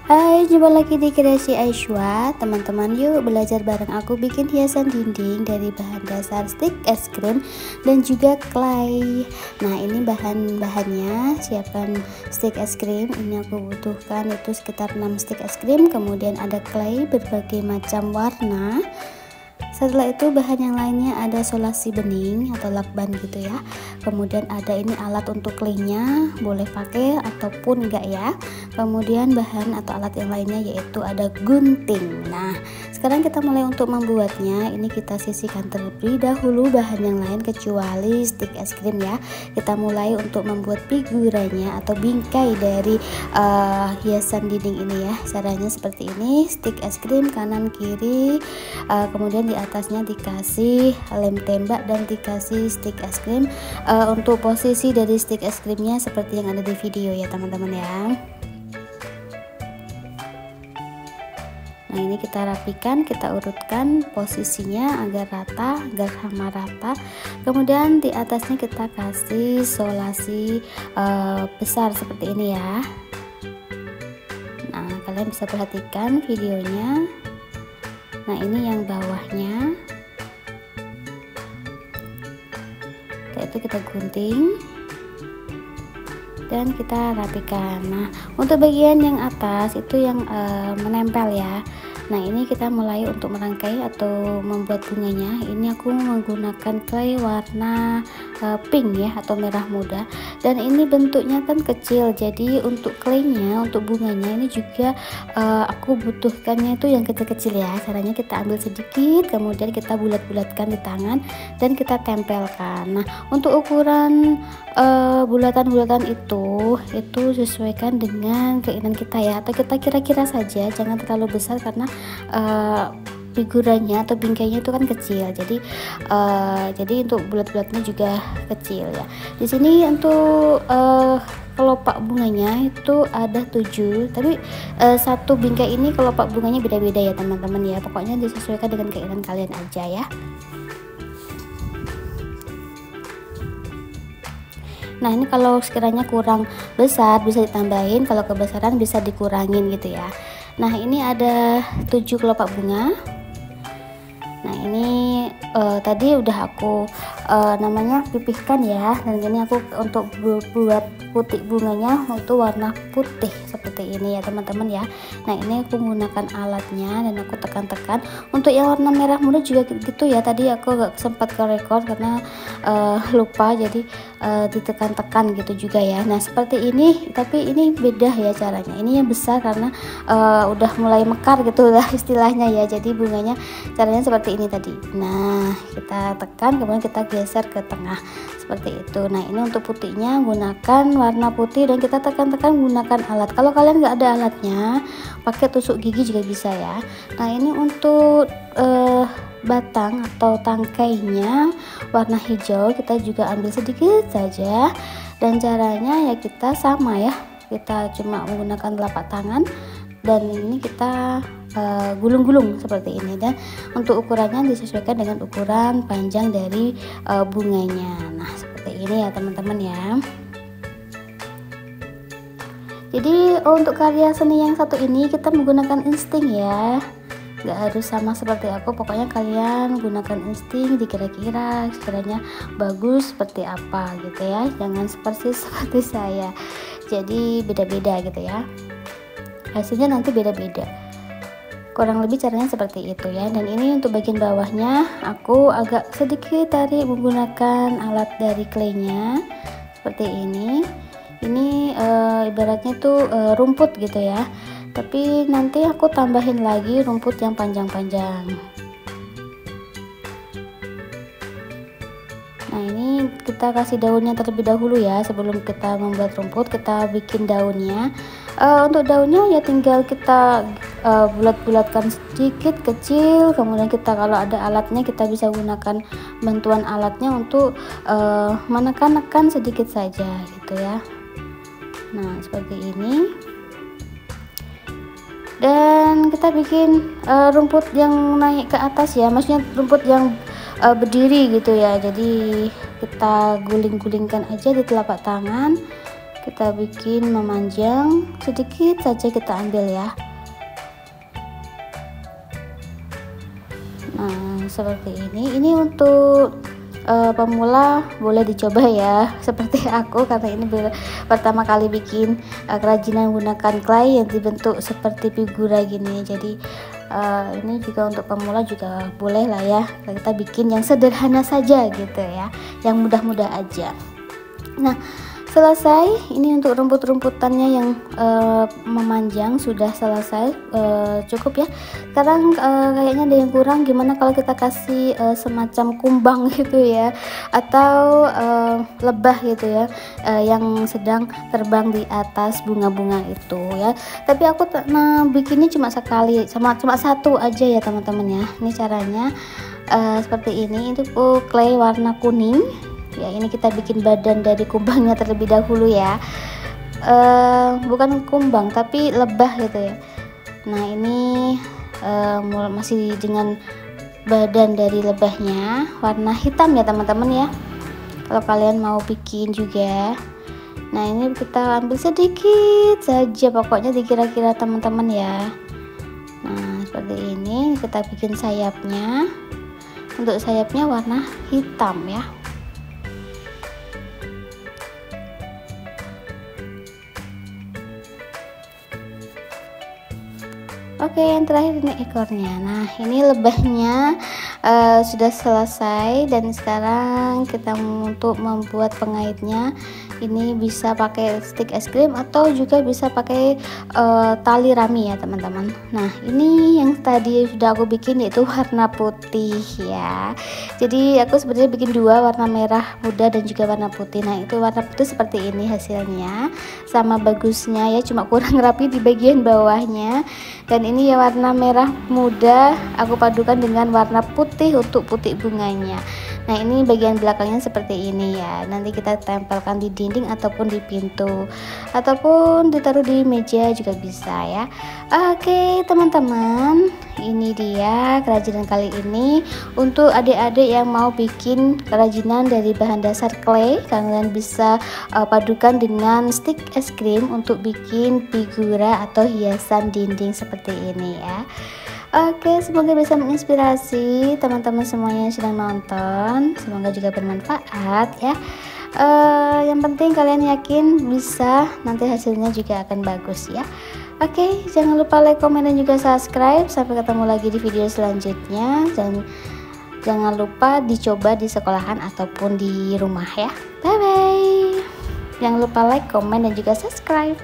Hai, jumpa lagi di Kreasi Aishwa. Teman-teman, yuk belajar bareng aku bikin hiasan dinding dari bahan dasar stik es krim dan juga clay. Nah, ini bahan-bahannya. Siapkan stik es krim. Ini aku butuhkan itu sekitar 6 stik es krim. Kemudian ada clay berbagai macam warna. Setelah itu bahan yang lainnya ada solasi bening atau lakban gitu ya. Kemudian ada ini alat untuk claynya, boleh pakai ataupun enggak ya. Kemudian bahan atau alat yang lainnya yaitu ada gunting. Nah, sekarang kita mulai untuk membuatnya. Ini kita sisihkan terlebih dahulu bahan yang lain kecuali stik es krim ya. Kita mulai untuk membuat figurannya atau bingkai dari hiasan dinding ini ya. Caranya seperti ini, stik es krim kanan kiri, kemudian di atasnya dikasih lem tembak dan dikasih stik es krim. Untuk posisi dari stik es krimnya seperti yang ada di video ya teman-teman ya. Nah, ini kita rapikan, kita urutkan posisinya agar rata, agar sama rata. Kemudian di atasnya kita kasih solasi besar seperti ini ya. Nah, kalian bisa perhatikan videonya. Nah, ini yang bawahnya, yaitu kita gunting dan kita rapikan. Nah, untuk bagian yang atas itu yang menempel ya. Nah, ini kita mulai untuk merangkai atau membuat bunganya. Ini aku menggunakan clay warna pink ya atau merah muda, dan ini bentuknya kan kecil, jadi untuk claynya, untuk bunganya ini juga aku butuhkannya itu yang kecil-kecil ya. Caranya kita ambil sedikit, kemudian kita bulat-bulatkan di tangan dan kita tempelkan. Nah, untuk ukuran bulatan-bulatan itu sesuaikan dengan keinginan kita ya, atau kita kira-kira saja, jangan terlalu besar karena figurannya atau bingkainya itu kan kecil, jadi untuk bulat-bulatnya juga kecil ya. Di sini untuk kelopak bunganya itu ada 7, tapi satu bingkai ini kelopak bunganya beda-beda ya teman-teman ya. Pokoknya disesuaikan dengan keinginan kalian aja ya. Nah, ini kalau sekiranya kurang besar bisa ditambahin, kalau kebesaran bisa dikurangin gitu ya. Nah, ini ada 7 kelopak bunga. Nah, ini tadi udah aku namanya pipihkan ya, dan ini aku untuk buat putih bunganya itu warna putih seperti ini ya teman-teman ya. Nah, ini aku menggunakan alatnya dan aku tekan-tekan. Untuk yang warna merah muda juga gitu ya, tadi aku gak sempat ke record karena lupa, jadi ditekan-tekan gitu juga ya. Nah, seperti ini, tapi ini beda ya caranya. Ini yang besar karena udah mulai mekar gitu lah istilahnya ya, jadi bunganya caranya seperti ini tadi. Nah, kita tekan, kemudian kita geser ke tengah seperti itu. Nah, ini untuk putihnya gunakan warna putih dan kita tekan-tekan menggunakan alat. Kalau kalian nggak ada alatnya, pakai tusuk gigi juga bisa ya. Nah, ini untuk batang atau tangkainya warna hijau, kita juga ambil sedikit saja, dan caranya ya kita sama ya, kita cuma menggunakan telapak tangan dan ini kita gulung-gulung seperti ini, dan untuk ukurannya disesuaikan dengan ukuran panjang dari bunganya. Nah, seperti ini ya teman-teman ya. Jadi untuk karya seni yang satu ini kita menggunakan insting ya, nggak harus sama seperti aku. Pokoknya kalian gunakan insting, dikira-kira sekiranya bagus seperti apa gitu ya, jangan seperti saya, jadi beda-beda gitu ya, hasilnya nanti beda-beda. Kurang lebih caranya seperti itu ya. Dan ini untuk bagian bawahnya aku agak sedikit tarik menggunakan alat dari claynya seperti ini. Ini ibaratnya tuh rumput gitu ya, tapi nanti aku tambahin lagi rumput yang panjang-panjang. Nah, ini kita kasih daunnya terlebih dahulu ya, sebelum kita membuat rumput kita bikin daunnya. Untuk daunnya ya tinggal kita bulat-bulatkan sedikit kecil, kemudian kita kalau ada alatnya kita bisa gunakan bantuan alatnya untuk menekan-nekan sedikit saja gitu ya. Nah, seperti ini. Dan kita bikin rumput yang naik ke atas ya, maksudnya rumput yang berdiri gitu ya. Jadi kita guling-gulingkan aja di telapak tangan, kita bikin memanjang, sedikit saja kita ambil ya. Nah seperti ini untuk pemula boleh dicoba ya seperti aku, karena ini pertama kali bikin kerajinan menggunakan clay yang dibentuk seperti figura gini. Jadi ini juga untuk pemula juga boleh lah ya, kita bikin yang sederhana saja gitu ya, yang mudah-mudah aja. Nah selesai, ini untuk rumput-rumputannya yang memanjang sudah selesai, cukup ya. Sekarang kayaknya ada yang kurang, gimana kalau kita kasih semacam kumbang gitu ya, atau lebah gitu ya, yang sedang terbang di atas bunga-bunga itu ya. Tapi aku bikinnya cuma sekali, cuma satu aja ya teman-teman ya. Ini caranya seperti ini. Itu clay warna kuning ya. Ini kita bikin badan dari kumbangnya terlebih dahulu ya, bukan kumbang tapi lebah gitu ya. Nah ini masih dengan badan dari lebahnya warna hitam ya teman-teman ya, kalau kalian mau bikin juga. Nah ini kita ambil sedikit saja, pokoknya dikira-kira teman-teman ya. Nah seperti ini kita bikin sayapnya. Untuk sayapnya warna hitam ya. Oke, yang terakhir ini ekornya. Nah ini lebahnya sudah selesai, dan sekarang kita untuk membuat pengaitnya. Ini bisa pakai stik es krim atau juga bisa pakai tali rami ya teman-teman. Nah ini yang tadi sudah aku bikin yaitu warna putih ya. Jadi aku sebenarnya bikin dua, warna merah muda dan juga warna putih. Nah itu warna putih seperti ini hasilnya, sama bagusnya ya, cuma kurang rapi di bagian bawahnya. Dan ini ya warna merah muda aku padukan dengan warna putih untuk putik bunganya. Nah ini bagian belakangnya seperti ini ya, nanti kita tempelkan di dinding ataupun di pintu, ataupun ditaruh di meja juga bisa ya. Oke teman-teman, ini dia kerajinan kali ini. Untuk adik-adik yang mau bikin kerajinan dari bahan dasar clay, kalian bisa padukan dengan stik es krim untuk bikin figura atau hiasan dinding seperti ini ya. Oke, semoga bisa menginspirasi teman-teman semuanya yang sedang nonton. Semoga juga bermanfaat ya. Yang penting kalian yakin bisa, nanti hasilnya juga akan bagus ya. Oke, jangan lupa like, komen, dan juga subscribe. Sampai ketemu lagi di video selanjutnya. Dan jangan lupa dicoba di sekolahan ataupun di rumah ya. Bye bye. Jangan lupa like, komen, dan juga subscribe.